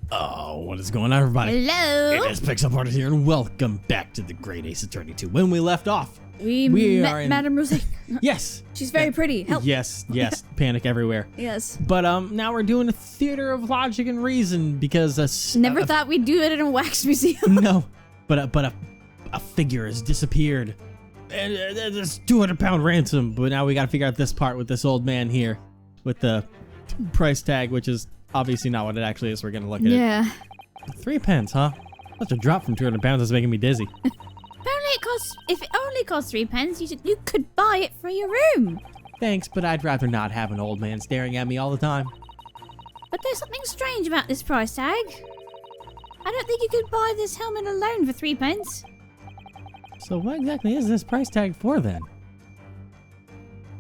Oh, what is going on, everybody? Hello. It is Pixel Party here, and welcome back to the Great Ace Attorney 2. When we left off, we are in... Madame Rosé. Yes. She's very pretty. Help. Yes. Panic everywhere. Yes. But now we're doing a theater of logic and reason because never thought we'd do it in a wax museum. No, but a figure has disappeared. And there's £200 ransom, but now we got to figure out this part with this old man here, with the price tag, which is obviously not what it actually is. We're gonna look at it. Yeah. 3 pence, huh? Such a drop from £200 is making me dizzy. If it only costs 3 pence, you could buy it for your room. Thanks, but I'd rather not have an old man staring at me all the time. But there's something strange about this price tag. I don't think you could buy this helmet alone for 3 pence. So what exactly is this price tag for then?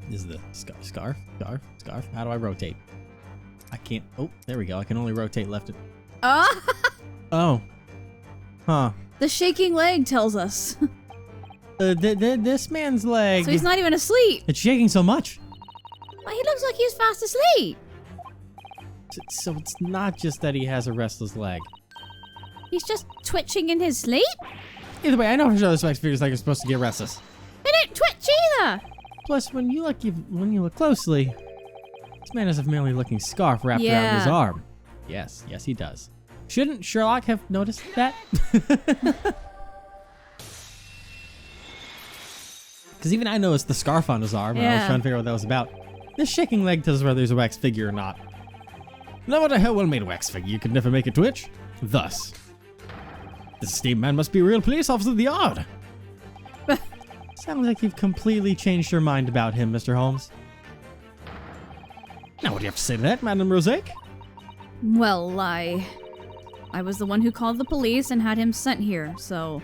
Is the scarf? How do I rotate? I can't. Oh, there we go. I can only rotate left. Oh. Oh. Huh. The shaking leg tells us. This man's leg. So he's not even asleep. It's shaking so much. Well, he looks like he's fast asleep. So it's not just that he has a restless leg. He's just twitching in his sleep? Either way, I know for sure this wax figure's like you're supposed to get restless. They don't twitch either. Plus, when you look closely, this man has a familiar looking scarf wrapped around his arm. Yes, he does. Shouldn't Sherlock have noticed that? Because even I noticed the scarf on his arm, and I was trying to figure out what that was about. This shaking leg tells us whether there's a wax figure or not. No matter how well made a wax figure, you could never make it twitch. Thus, this esteemed man must be a real police officer of the yard. Sounds like you've completely changed your mind about him, Mr. Holmes. Now, what do you have to say to that, Madame Rosé? Well, I was the one who called the police and had him sent here, so...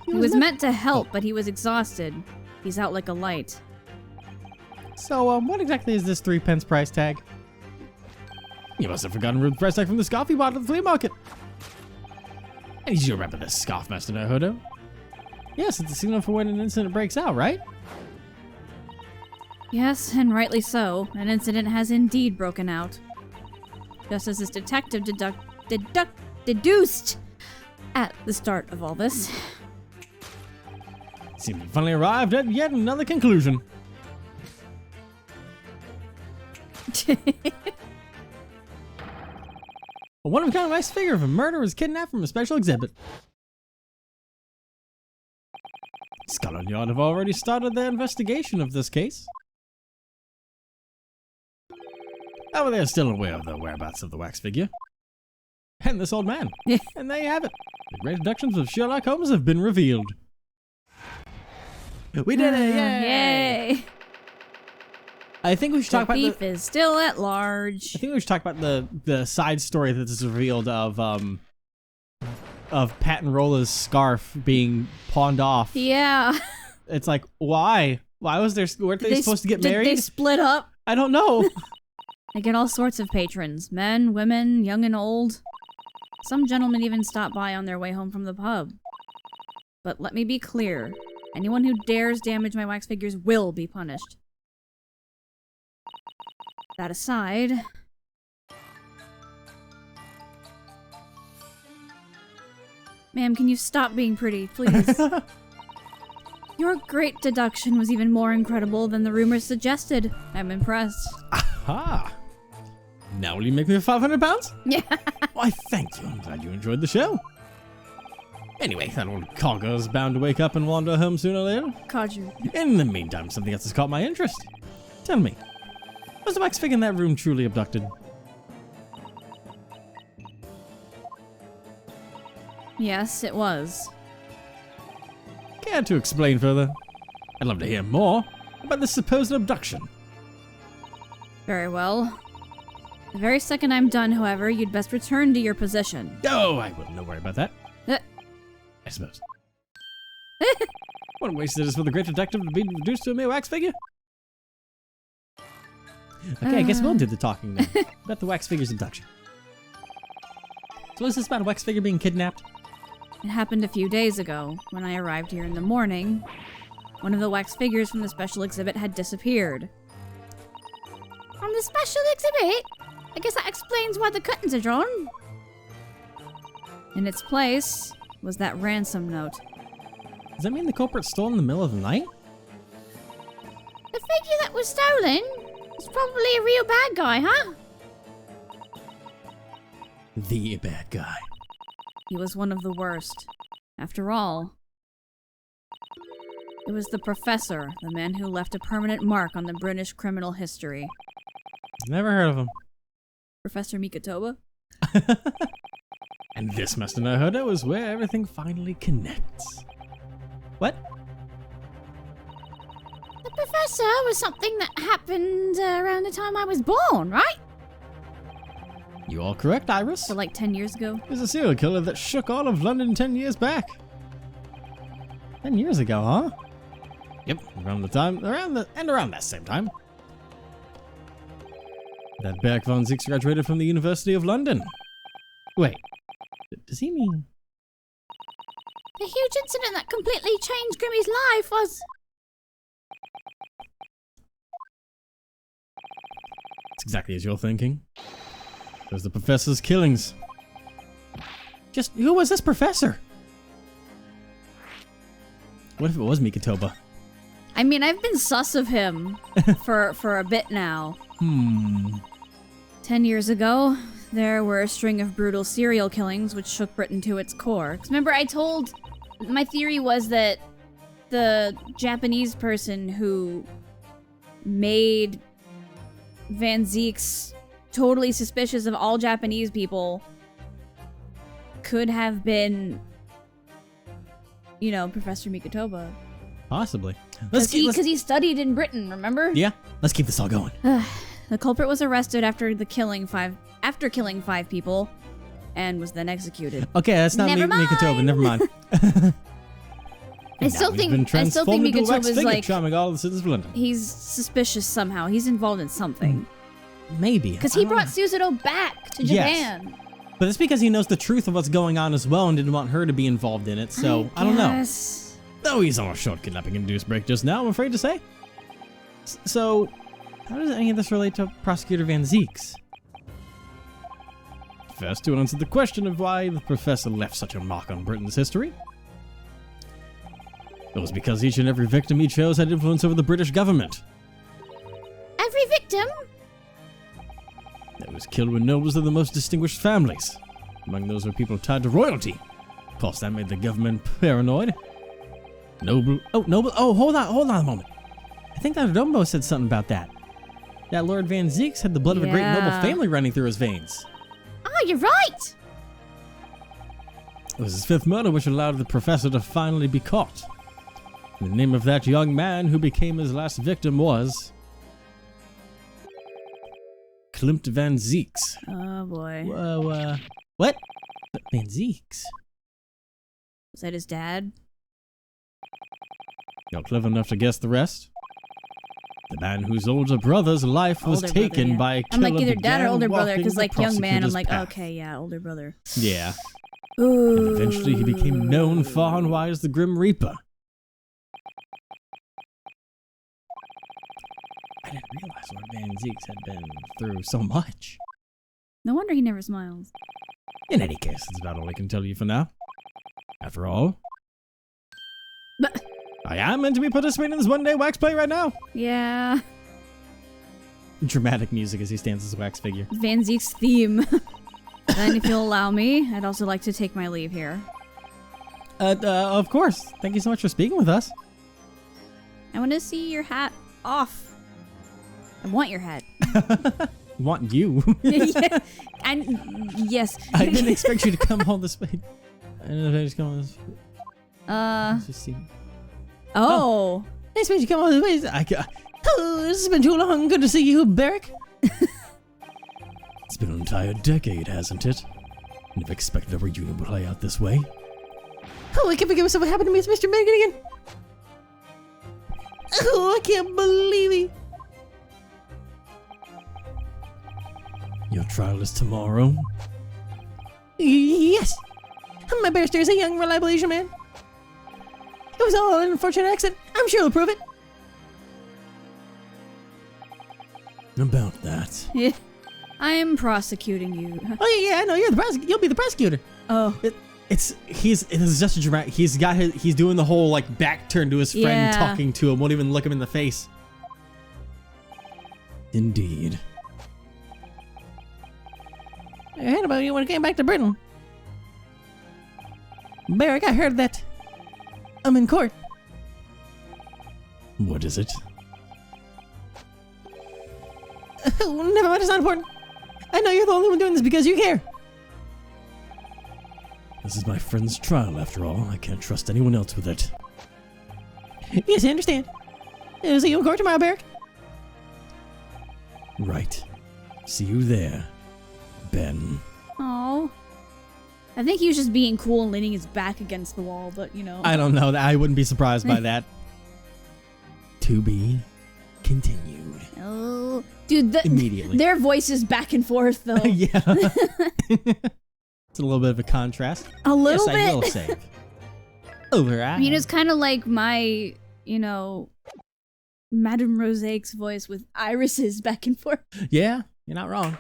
He was meant to help, but he was exhausted. He's out like a light. So, what exactly is this 3 pence price tag? You must have forgotten the price tag from the scarf you bought at the flea market. I need you to remember this scarf, Master Naruto. Yes, it's a signal for when an incident breaks out, right? Yes, and rightly so. An incident has indeed broken out. Just as this detective deduced at the start of all this. Seems we finally arrived at yet another conclusion. A one-of-a-kind wax figure of a murder was kidnapped from a special exhibit. Scotland Yard have already started their investigation of this case. However, they are still aware of the whereabouts of the wax figure. And this old man. And there you have it. The great deductions of Sherlock Holmes have been revealed. We did it! Yay! I think we should talk about the thief is still at large. I think we should talk about the side story that is revealed of Pat and Rola's scarf being pawned off. Yeah. It's like, why? Why was there? Weren't they supposed to get married? Did they split up? I don't know. They get all sorts of patrons. Men, women, young and old. Some gentlemen even stop by on their way home from the pub. But let me be clear. Anyone who dares damage my wax figures will be punished. That aside... Ma'am, can you stop being pretty, please? Your great deduction was even more incredible than the rumors suggested. I'm impressed. Aha! Now will you make me £500? Yeah. Why, thank you. I'm glad you enjoyed the show. Anyway, that old cogger is bound to wake up and wander home sooner or later. Codger. In the meantime, something else has caught my interest. Tell me, was the wax figure in that room truly abducted? Yes, it was. Care to explain further? I'd love to hear more about this supposed abduction. Very well. The very second I'm done, however, you'd best return to your position. Oh, I will. No worry about that. I suppose. What a waste it is for the great detective to be reduced to a mere wax figure. Okay, I guess we'll do the talking now. About the wax figure's abduction. So is this about a wax figure being kidnapped? It happened a few days ago. When I arrived here in the morning, one of the wax figures from the special exhibit had disappeared. From the special exhibit? I guess that explains why the curtains are drawn. In its place was that ransom note. Does that mean the culprit stole in the middle of the night? The figure that was stolen is probably a real bad guy, huh? The bad guy. He was one of the worst. After all, it was the professor, the man who left a permanent mark on the British criminal history. Never heard of him. Professor Mikotoba? And this Master Nahodo is where everything finally connects. What? The professor was something that happened around the time I was born, right? You all correct, Iris. So like 10 years ago? He's a serial killer that shook all of London 10 years back. 10 years ago, huh? Yep, around that same time. That Berk von Zieks graduated from the University of London. Wait, does he mean... The huge incident that completely changed Grimmy's life was... It's exactly as you're thinking. It was the professor's killings. Just, who was this professor? What if it was Mikotoba? I mean, I've been sus of him for a bit now. 10 years ago, there were a string of brutal serial killings which shook Britain to its core. 'Cause remember, my theory was that the Japanese person who made Van Zieks totally suspicious of all Japanese people could have been, you know, Professor Mikotoba. Possibly. Because he studied in Britain, remember? Yeah, let's keep this all going. The culprit was arrested after killing five people, and was then executed. Okay, that's not Mikotoba. Never mind. I still think Mikotoba's like charming all the citizens of London. He's suspicious somehow. He's involved in something. Maybe because he brought Suzuto back to Japan. Yes. But it's because he knows the truth of what's going on as well and didn't want her to be involved in it. So I don't know. Though he's on a short kidnapping-induced break just now, I'm afraid to say. So, how does any of this relate to Prosecutor Van Zieks? First, to answer the question of why the professor left such a mark on Britain's history. It was because each and every victim he chose had influence over the British government. Every victim? That was killed when nobles of the most distinguished families. Among those were people tied to royalty. Of course, that made the government paranoid. Noble. Oh, hold on a moment. I think that Dumbo said something about that. That Lord Van Zieks had the blood of a great noble family running through his veins. Oh, you're right! It was his fifth murder which allowed the professor to finally be caught. The name of that young man who became his last victim was... Klimt Van Zieks. Oh, boy. Whoa, what? Van Zieks? Was that his dad? You're clever enough to guess the rest? The man whose older brother's life was taken by a killer. I'm like either dad or older brother, because like young man, I'm like, okay, yeah, older brother. Yeah. Ooh. And eventually he became known far and wide as the Grim Reaper. I didn't realize Lord Van Zieks had been through so much. No wonder he never smiles. In any case, that's about all I can tell you for now. After all... But I am meant to be participating in this one-day wax play right now. Yeah. Dramatic music as he stands as a wax figure. Van Ziek's theme. Then, if you'll allow me, I'd also like to take my leave here. Of course. Thank you so much for speaking with us. I want to see your hat off. I want your hat. Want you? Yeah. And yes. I didn't expect you to come all this way. I don't know if I just come all this way. Let's just see. Oh. I expect you to come all this way. Oh, this has been too long. Good to see you, Barrick. It's been an entire decade, hasn't it? Never expected a reunion would play out this way. Oh, I can't forget what happened to me. It's Mr. Megan again. Oh, I can't believe it. Your trial is tomorrow? Yes. My barrister is a young, reliable Asian man. It was all an unfortunate accident. I'm sure he'll prove it. About that. Yeah. I am prosecuting you. Oh yeah, I know you'll be the prosecutor. Oh. It's just a dramatic. He's doing the whole like back turn to his friend, talking to him, won't even look him in the face. Indeed. I heard about you when I came back to Britain. Barrick, I heard that I'm in court. What is it? Never mind, it's not important. I know you're the only one doing this because you care. This is my friend's trial, after all. I can't trust anyone else with it. Yes, I understand. See you in court tomorrow, Barrick. Right. See you there, Ben. Oh. I think he was just being cool and leaning his back against the wall, but you know. I don't know. I wouldn't be surprised by that. To be continued. Oh. Dude, immediately. Their voices back and forth, though. Yeah. It's a little bit of a contrast. A little bit. Yes, I will save. Over. I mean, it's kind of like my, Madame Rosaic's voice with Iris's back and forth. Yeah, you're not wrong.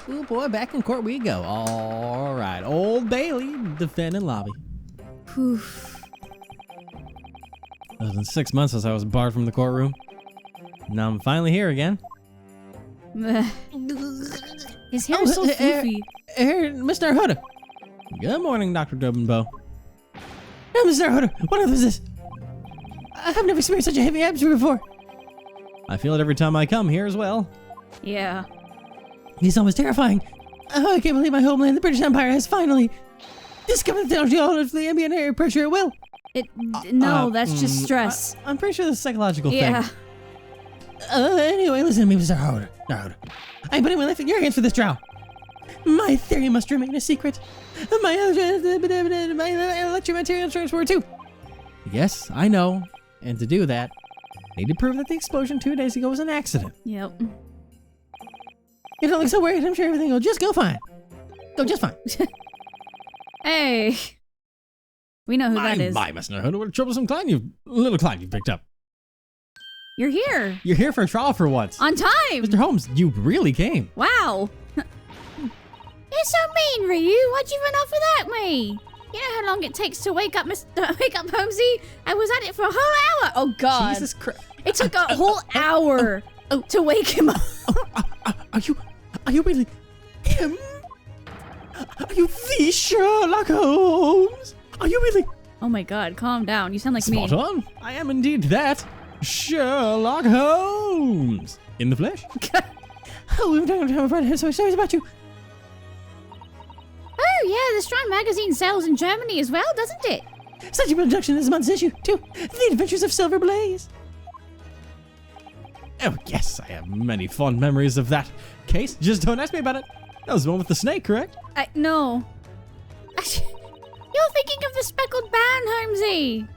Oh boy, back in court we go. All right, Old Bailey, defending lobby. Whew. It's been 6 months since I was barred from the courtroom. Now I'm finally here again. His hair is so floofy. Mr. Huda. Good morning, Dr. Dobinbow. Mr. Huda, what earth is this? I've never experienced such a heavy atmosphere before. I feel it every time I come here as well. Yeah. It's almost terrifying. Oh, I can't believe my homeland, the British Empire, has finally discovered the technology of the ambient air pressure at will. No, that's just stress. I'm pretty sure that's a psychological yeah. thing. Anyway, listen to me, Mr. Huda. I'm putting my life in your hands for this trial. My theory must remain a secret. My electromaterial transfer too. Yes, I know. And to do that, I need to prove that the explosion 2 days ago was an accident. Yep. You don't look so worried. I'm sure everything will just go fine. Go just fine. Hey. We know who that is. My Mr. Huda, what a troublesome little client you've picked up. You're here. You're here for a trial for once. On time. Mr. Holmes, you really came. Wow. You're so mean, Ryu. Why'd you run off without me? You know how long it takes to wake up Holmesy? I was at it for a whole hour. Oh, God. Jesus Christ. It took a whole hour to wake him up. Are you really him? Are you the Sherlock Holmes? Are you really? Oh, my God. Calm down. You sound like me. Spot on. I am indeed that Sherlock Holmes. In the flesh. Oh, I'm afraid I have so many stories about you. Oh, yeah, the Strand magazine sells in Germany as well, doesn't it? Such a production this month's issue, too. The Adventures of Silver Blaze. Oh, yes, I have many fond memories of that case. Just don't ask me about it. That was the one with the snake, correct? No. You're thinking of the speckled band, Holmesy.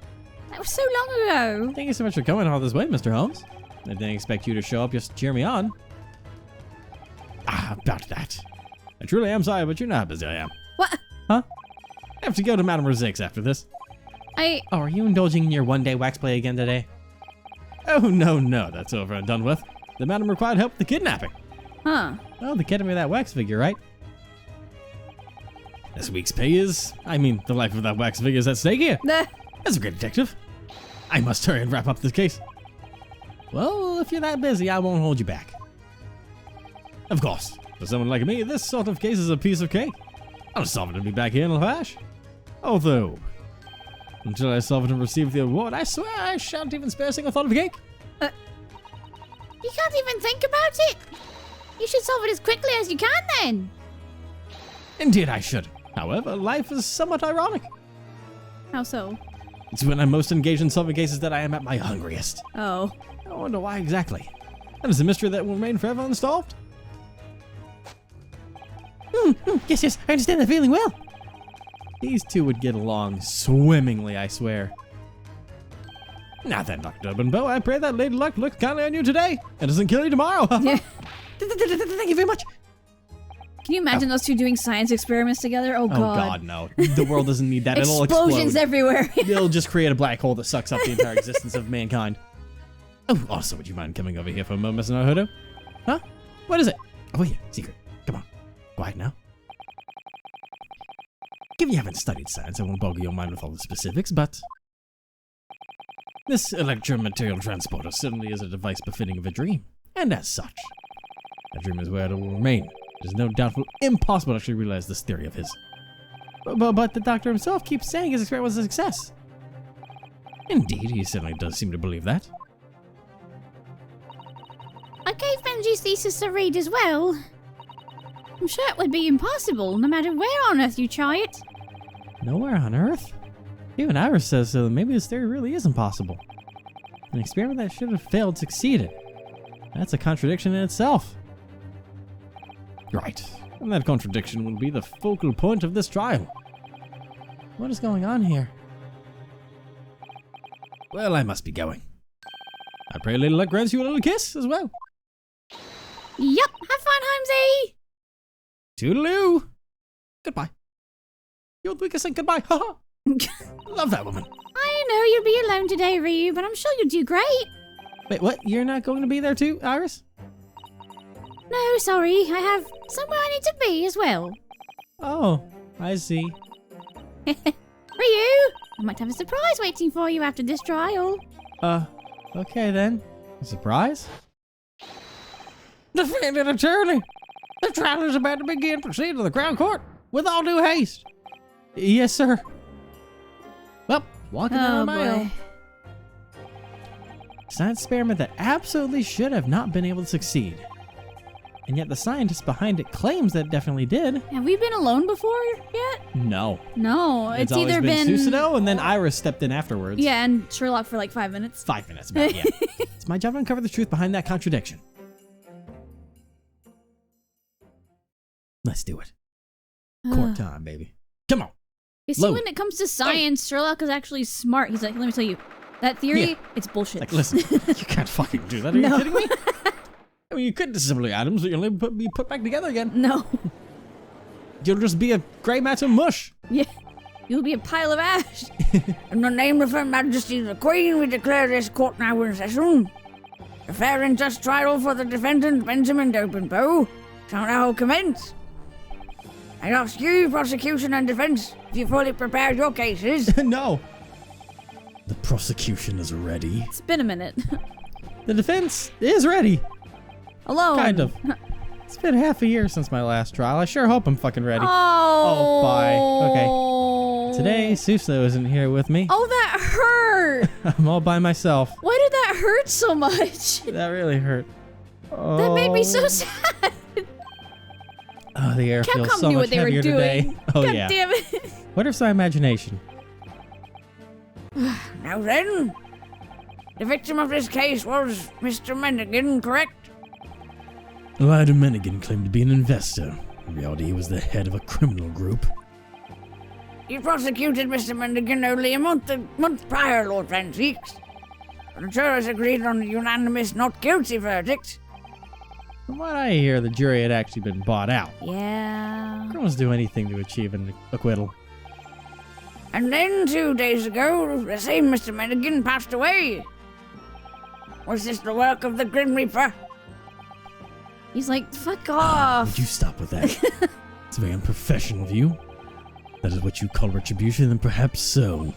That was so long ago. Thank you so much for coming all this way, Mr. Holmes. I didn't expect you to show up just to cheer me on. About that. I truly am sorry, but you know how busy I am. What? Huh? I have to go to Madame Rosaic's after this. Oh, are you indulging in your one-day wax play again today? Oh, no, that's over and done with. The madam required help with the kidnapping. Huh. Oh, the kidnapping of that wax figure, right? This week's pay is... the life of that wax figure is at stake here. As a great detective, I must hurry and wrap up this case. Well, if you're that busy, I won't hold you back. Of course, for someone like me, this sort of case is a piece of cake. I'll solve it and be back here in a flash. Although, until I solve it and receive the award, I swear I shan't even spare a single thought of cake. You can't even think about it? You should solve it as quickly as you can, then. Indeed, I should. However, life is somewhat ironic. How so? It's when I'm most engaged in solving cases that I am at my hungriest. Oh. I wonder why exactly. That is a mystery that will remain forever unsolved. Yes, I understand that feeling well. These two would get along swimmingly, I swear. Now then, Dr. Dobinbow, I pray that Lady Luck looks kindly on you today and doesn't kill you tomorrow. Yeah. Thank you very much. Can you imagine those two doing science experiments together? Oh, God. Oh, God, no. The world doesn't need that. It'll explode. Explosions everywhere. It'll just create a black hole that sucks up the entire existence of mankind. Oh, also, would you mind coming over here for a moment, Mr. Naruto? Huh? What is it? Oh yeah, secret. Come on. Quiet now. Given you haven't studied science, I won't bog your mind with all the specifics, but this electromaterial transporter certainly is a device befitting of a dream. And as such, a dream is where it will remain. It is no doubt impossible to actually realize this theory of his. But the doctor himself keeps saying his experiment was a success. Indeed, he certainly does seem to believe that. I gave Benji's thesis a read as well. I'm sure it would be impossible, no matter where on Earth you try it. Nowhere on Earth? Even Iris says so. Maybe this theory really is impossible. An experiment that should have failed succeeded. That's a contradiction in itself. Right. And that contradiction will be the focal point of this trial. What is going on here? Well, I must be going. I pray Lady Luck grants you a little kiss as well. Yup, have fun, Holmesy! Toodaloo! Goodbye. You're the weakest thing, goodbye. Haha. Love that woman. I know you'll be alone today, Ryu, but I'm sure you'll do great. Wait, what? You're not going to be there too, Iris? No, sorry, I have somewhere I need to be as well. Oh, I see. Ryu, I might have a surprise waiting for you after this trial. Okay then. A surprise? Defendant attorney! The trial is about to begin. Proceed to the Crown Court with all due haste. Yes, sir. Well, walking out on my own. Science experiment that absolutely should have not been able to succeed. And yet the scientist behind it claims that it definitely did. Have we been alone before yet? No. No, it's always either been Susanoo, and then Iris stepped in afterwards. Yeah, and Sherlock for like 5 minutes. 5 minutes, about, yeah. It's my job to uncover the truth behind that contradiction. Let's do it. Court time, baby. Come on. You see, when it comes to science, Sherlock is actually smart. He's like, let me tell you, that theory, it's bullshit. Like, listen, you can't fucking do that. Are you kidding me? I mean, you could disassemble atoms, but you'll never be put back together again. No. You'll just be a grey mass of mush. Yeah. You'll be a pile of ash. In the name of Her Majesty the Queen, we declare this court now in session. A fair and just trial for the defendant, Benjamin Dopenbow, shall now commence. I ask you, prosecution and defense, if you fully prepared your cases. No. The prosecution is ready. It's been a minute. The defense is ready. Alone. Kind of. It's been half a year since my last trial. I sure hope I'm fucking ready. Oh. Bye. Okay. Today, Suso isn't here with me. Oh, that hurt. I'm all by myself. Why did that hurt so much? That really hurt. Oh. That made me so sad. Oh, the air feels Capcom so knew much what they were heavier doing. today. Oh, God yeah. damn it. What if my imagination? Now then, the victim of this case was Mr. Mendigan, correct? Lyda Menigan claimed to be an investor. In reality, he was the head of a criminal group. You prosecuted Mr. Mendigan only a month prior, Lord Francis. The jurors agreed on a unanimous not guilty verdict. From what I hear, the jury had actually been bought out. Yeah. Criminals do anything to achieve an acquittal. And then 2 days ago, the same Mr. Mendigan passed away. Was this the work of the Grim Reaper? He's like, fuck off. Would you stop with that? It's very unprofessional of you. That is what you call retribution, then perhaps so.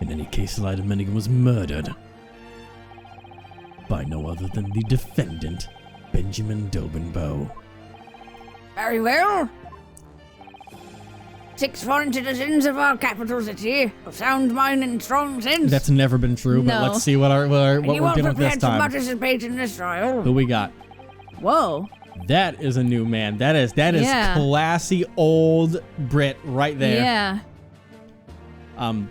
In any case, Lyda Menigan was murdered. By no other than the defendant, Benjamin Dopenbow. Very well. 6 foreign citizens of our capital city, of sound mind and strong sense. That's never been true, but No. let's see what we're dealing with this prepared to time. participate in this trial. Who we got? Whoa. That is a new man. That is Yeah. classy old Brit right there. Yeah. I'm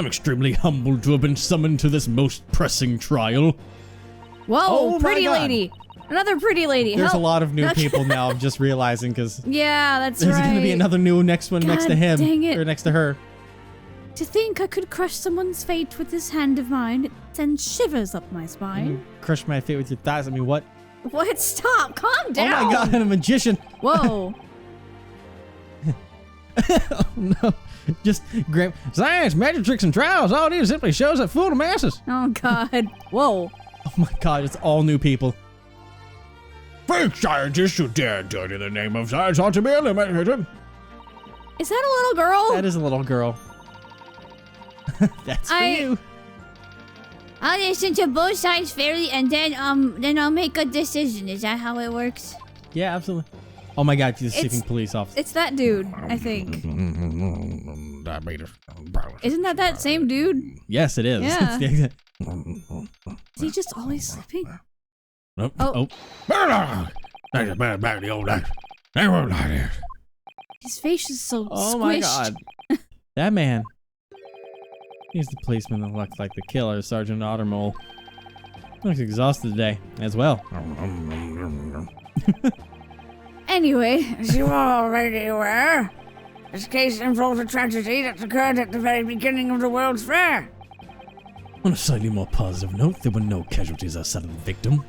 extremely humbled to have been summoned to this most pressing trial. Whoa, Oh my pretty God. lady. Another pretty lady. There's Help. a lot of new people now. I'm just realizing because Yeah, that's there's right. going to be another new next one next to God him dang it. or next to her. To think I could crush someone's fate with this hand of mine, it sends shivers up my spine. You crush my feet with your thighs. I mean, what? What? Stop. Calm down. Oh my God! I'm a magician. Whoa. Oh no. Just grab science, magic tricks, and trials. All it is simply shows that fool the masses. Oh God. Whoa. Oh my god, it's all new people. Fake scientists who dare dirty the name of science ought to be eliminated. Is that a little girl? That is a little girl. That's for you. I'll listen to both sides fairly, and then I'll make a decision. Is that how it works? Yeah, absolutely. Oh my god, he's a seeking police officer. It's that dude, I think. Isn't that same dude? Yes, it is. Yeah. It's the exact- Is he just always sleeping? Oh. Oh. That's a bad back in the old days. They won't lie there. His face is so Oh squished. my god. That man. He's the policeman that looks like the killer, Sergeant Ottermole. Looks exhausted today, as well. Anyway, As you are already aware, this case involves a tragedy that occurred at the very beginning of the World's Fair. On a slightly more positive note, there were no casualties outside of the victim.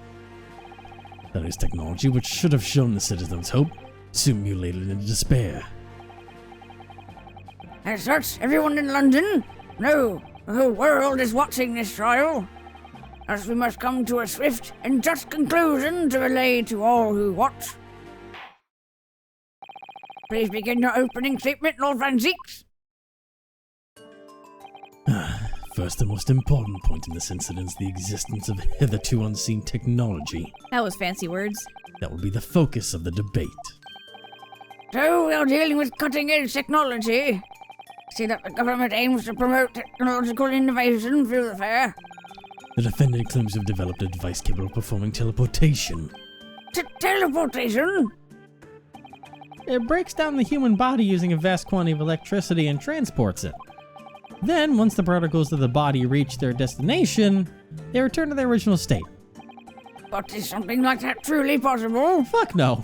That is technology which should have shown the citizens hope, soon mutilated into despair. As such, everyone in London, no, the whole world is watching this trial. As we must come to a swift and just conclusion to relay to all who watch. Please begin your opening statement, Lord Van Zeeks. First, the most important point in this incident is the existence of hitherto unseen technology. that was fancy words. That will be the focus of the debate. So we are dealing with cutting-edge technology. See that the government aims to promote technological innovation through the fair. The defendant claims to have developed a device capable of performing teleportation. Teleportation? It breaks down the human body using a vast quantity of electricity and transports it. Then, once the particles of the body reach their destination, they return to their original state. But is something like that truly possible? Fuck no.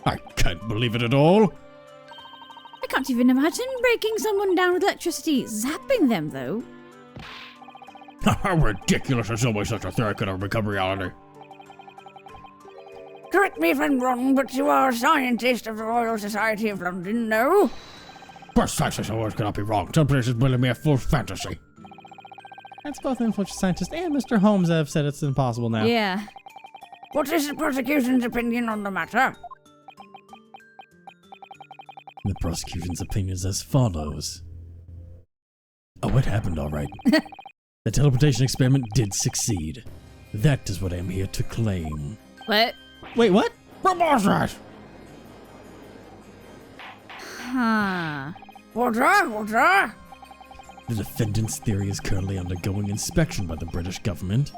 I can't believe it at all. I can't even imagine breaking someone down with electricity, zapping them though. How ridiculous is always such a theory could ever become reality? Correct me if I'm wrong, but you are a scientist of the Royal Society of London, no? Precisely, so words cannot be wrong. Some places building me a full fantasy. That's both influential scientists and Mr. Holmes have said it's impossible now. Yeah. What is the prosecution's opinion on the matter? The prosecution's opinion is as follows. Oh, it happened all right. The teleportation experiment did succeed. That is what I'm here to claim. What? Wait, what? Preposterous! Huh. Water? The defendant's theory is currently undergoing inspection by the British government.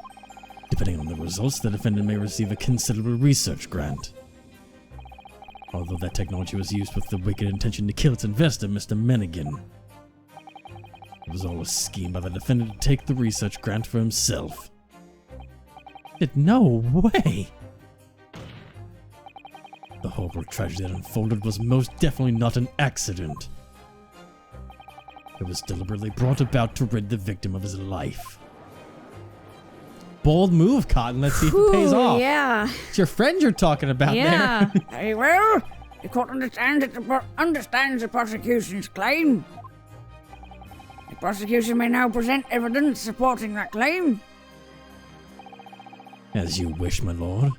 Depending on the results, the defendant may receive a considerable research grant. Although that technology was used with the wicked intention to kill its investor, Mr. Mennigan. It was all a scheme by the defendant to take the research grant for himself. No way! The horrible tragedy that unfolded was most definitely not an accident. It was deliberately brought about to rid the victim of his life. Bold move, Cotton. Let's see if it pays off. Yeah. It's your friend you're talking about Yeah. there. Very well. The court understands the prosecution's claim. The prosecution may now present evidence supporting that claim. As you wish, my lord.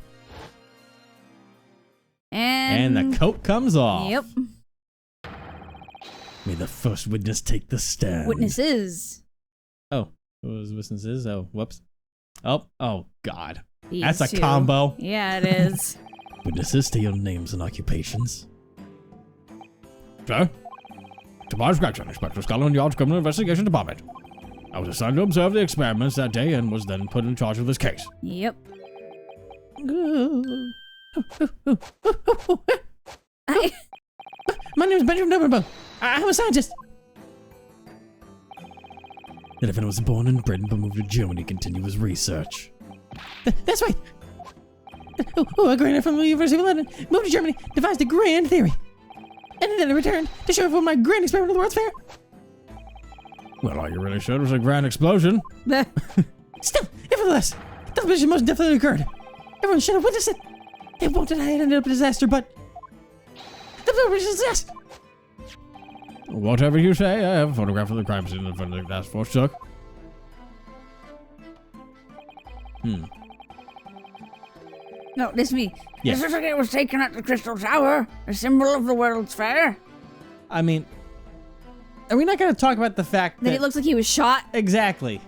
And And the coat comes off. Yep. May the first witness take the stand. Witnesses. Oh, it was witnesses? Oh, whoops. Oh, God. These That's a two. combo. Yeah, it is. Witnesses, state your names and occupations. Sir? Tobias Gregson, Inspector Scotland Yard's Criminal Investigation Department. I was assigned to observe the experiments that day and was then put in charge of this case. Yep. My name is Benjamin Dobrenbo. I'm a scientist. The defendant was born in Britain but moved to Germany to continue his research. That's right. A grainer from the University of London moved to Germany, devised a grand theory. And then returned to show everyone my grand experiment of the World's Fair. Well, all you really showed was a grand explosion. Still, nevertheless, the collision most definitely occurred. Everyone should have witnessed it. It won't deny it ended up a disaster, but... The was a disaster. Whatever you say, I have a photograph of the crime scene in front of the task force took. No, this me. Yes. The certificate was taken at the Crystal Tower, a symbol of the World's Fair. I mean, are we not going to talk about the fact Then that it looks like he was shot. exactly,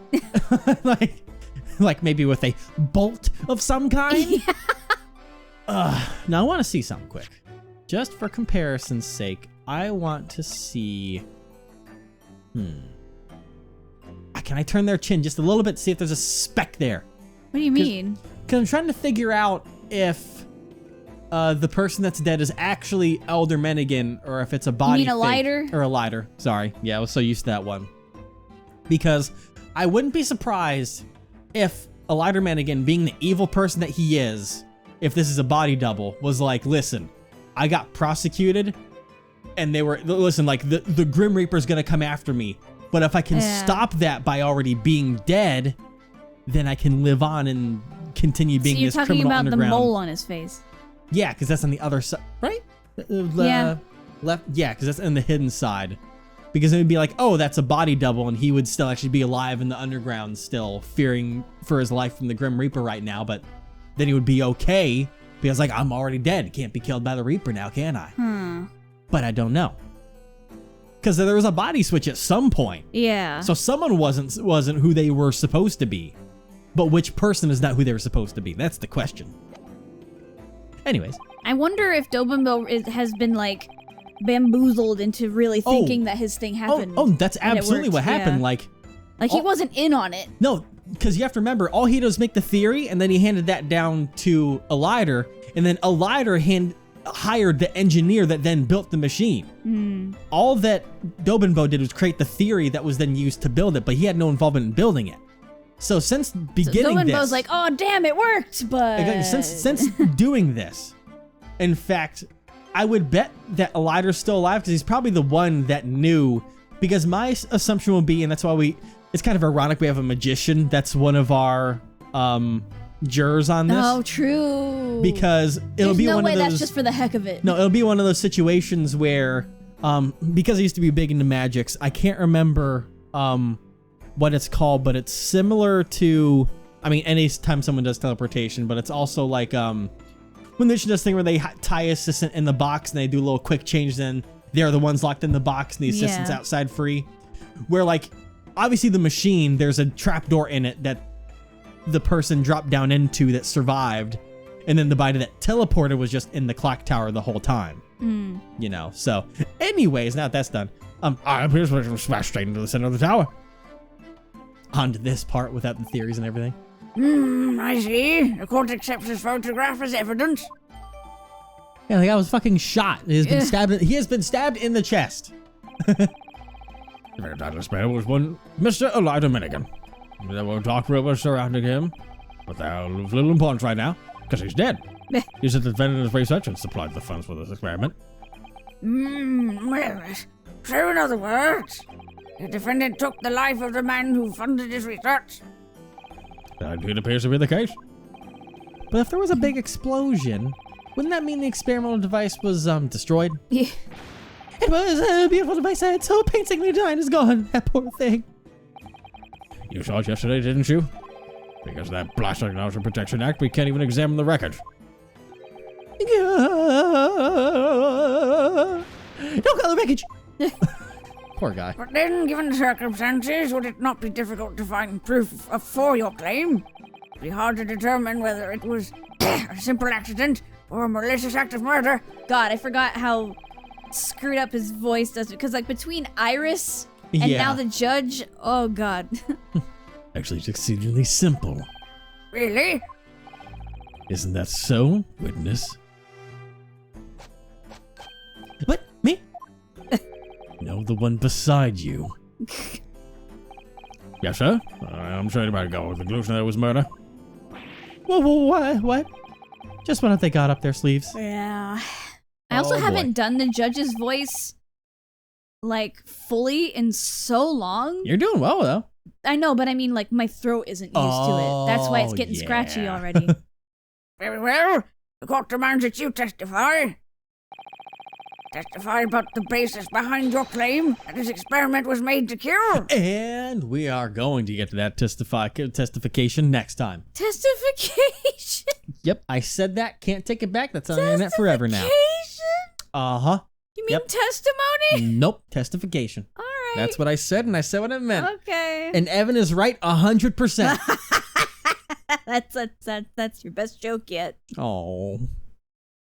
like maybe with a bolt of some kind? Now I want to see something quick, just for comparison's sake. I want to see. Can I turn their chin just a little bit, see if there's a speck there? What do you mean? Because I'm trying to figure out if the person that's dead is actually Elder Mennigan or if it's a body. You mean a lighter? Or a lighter. Sorry. Yeah, I was so used to that one. Because I wouldn't be surprised if a lighter Mennigan, being the evil person that he is, if this is a body double, was like, listen, I got prosecuted and they were, listen, like the Grim Reaper's going to come after me. But if I can stop that by already being dead, then I can live on and continue being this criminal So you're talking about underground. the mole on his face. Yeah, because that's on the other side, right? Yeah. Left. Yeah, because that's on the hidden side. Because it would be like, oh, that's a body double, and he would still actually be alive in the underground, still fearing for his life from the Grim Reaper right now. But then he would be okay because, like, I'm already dead. Can't be killed by the Reaper now, can I? But I don't know. Because there was a body switch at some point. Yeah. So someone wasn't who they were supposed to be. But which person is not who they were supposed to be? That's the question. Anyways. I wonder if Dobinbo has been, like, bamboozled into really thinking that his thing happened. Oh, that's absolutely what happened. Yeah. Like he wasn't in on it. No, because you have to remember, all he did was make the theory, and then he handed that down to a lighter, and then a lighter hired the engineer that then built the machine. All that Dobinbo did was create the theory that was then used to build it, but he had no involvement in building it. So since beginning Dobinbo's like, oh damn, it worked, but since doing this, in fact, I would bet that a lighter's still alive because he's probably the one that knew. Because my assumption would be, and that's why it's kind of ironic we have a magician that's one of our jurors on this. Oh, true. Because it'll There's be no one way of those. that's just for the heck of it. No, it'll be one of those situations where, because I used to be big into magics, I can't remember what it's called, but it's similar to, I mean, anytime someone does teleportation, but it's also like when they should this thing where they tie assistant in the box and they do a little quick change, then they're the ones locked in the box and the assistant's outside free. Where, like, obviously the machine, there's a trapdoor in it that the person dropped down into that survived, and then the body that teleported was just in the clock tower the whole time. You know, so anyways, now that that's done, I appear to smash straight into the center of the tower. on to this part without the theories and everything. I see. The court accepts his photograph as evidence. Yeah, the guy was fucking shot. He has been stabbed. He has been stabbed in the chest. The very titleless man was one Mr. Elijah Minnigan. There were dark rumors surrounding him, but they're of little importance right now, because he's dead. He's a defendant in his research and supplied the funds for this experiment. Well, so in other words, the defendant took the life of the man who funded his research. That indeed appears to be the case. But if there was a big explosion, wouldn't that mean the experimental device was destroyed? Yeah. It was a beautiful device. I had so painstakingly designed is gone. That poor thing. You saw it yesterday, didn't you? Because of that blasted Technology Protection Act, we can't even examine the record. Don't call the wreckage. Poor guy. But then, given the circumstances, would it not be difficult to find proof for your claim? It'd be hard to determine whether it was a simple accident or a malicious act of murder. God, I forgot how screwed up his voice does. Because, like, between Iris and now the judge, oh, God. Actually, it's exceedingly simple. Really? Isn't that so, witness? What? Me? No, the one beside you. Yes, sir? I'm sure you might go with the conclusion that it was murder. Whoa, what? Just what they got up their sleeves. Yeah. I also haven't done the judge's voice, like, fully in so long. You're doing well, though. I know, but I mean, like, my throat isn't used to it. That's why it's getting scratchy already. Very well. The court demands that you testify. Testify about the basis behind your claim that his experiment was made to cure. And we are going to get to that testification next time. Testification. Yep, I said that. Can't take it back. That's on the internet forever now. Uh-huh. You mean testimony? Nope, testification. All right. That's what I said, and I said what I meant. Okay. And Evan is right 100%. That's your best joke yet. Oh.